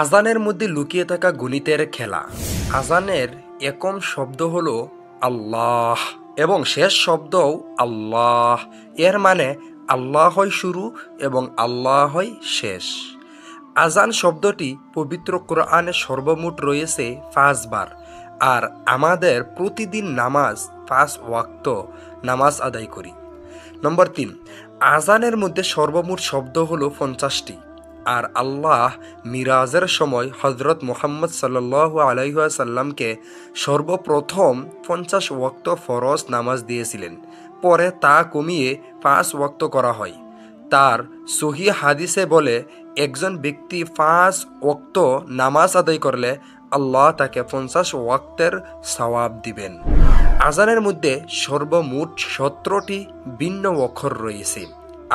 আজানের মধ্যে লুকিয়ে থাকা গণিতের খেলা। আজানের একম শব্দ হলো আল্লাহ এবং শেষ শব্দও আল্লাহ। এর মানে আল্লাহই শুরু এবং আল্লাহই শেষ। আজান শব্দটি পবিত্র কোরআনে সর্বমোট রয়েছে 5 বার। আর আমাদের প্রতিদিন নামাজ 5 ওয়াক্ত নামাজ আদায় করি। নম্বর 3, আজানের মধ্যে সর্বমোট শব্দ হলো 50টি। আর আল্লাহ মিরাজের সময় হজরত মুহাম্মদ সাল্লাল্লাহু আলাইহি ওয়াসাল্লামকে সর্বপ্রথম 50 ওয়াক্ত ফরজ নামাজ দিয়েছিলেন। পরে তা কমিয়ে 5 ওয়াক্ত করা হয়। তার সহিহ হাদিসে বলে, একজন ব্যক্তি 5 ওয়াক্ত নামাজ আদায় করলে আল্লাহ তাকে 50 ওয়াক্তের সওয়াব দিবেন। আজানের মধ্যে সর্বমোট 17টি ভিন্ন অক্ষর রয়েছে।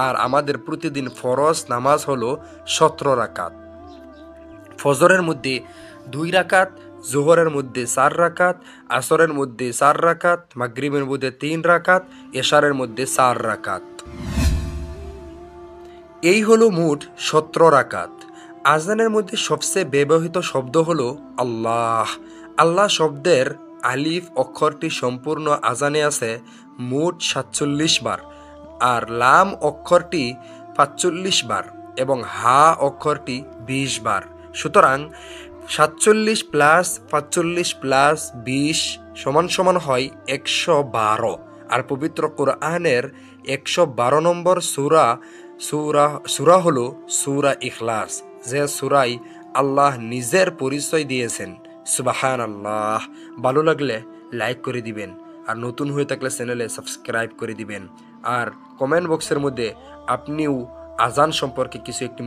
আর আমাদের প্রতিদিন ফরজ নামাজ হলো 17 রাকাত। ফজরের মধ্যে 2 রাকাত, জোহরের মধ্যে 4 রাকাত, আসরের মধ্যে 4 রাকাত, মাগরিবের মধ্যে 3 রাকাত, এশারের মধ্যে 4 রাকাত। এই হলো মোট 17 রাকাত। আজানের মধ্যে সবচেয়ে ব্যবহৃত শব্দ হলো আল্লাহ। আল্লাহ শব্দের আলিফ অক্ষরটি সম্পূর্ণ আজানে আছে মোট 47 বার, আর লাম অক্ষরটি 45 বার এবং হা অক্ষরটি 20 বার। সুতরাং 47 প্লাস 45 প্লাস 20 সমান হয় 112। আর পবিত্র কোরআনের 112 নম্বর সূরা হলো সূরা ইখলাস, যে সূরায় আল্লাহ নিজের পরিচয় দিয়েছেন। সুবহানাল্লাহ। ভালো লাগলে লাইক করে দিবেন, আর নতুন হয়ে থাকলে চ্যানেলে সাবস্ক্রাইব করে দিবেন। আর কমেন্ট বক্সের মধ্যে আপনিও আজান সম্পর্কে কিছু একটি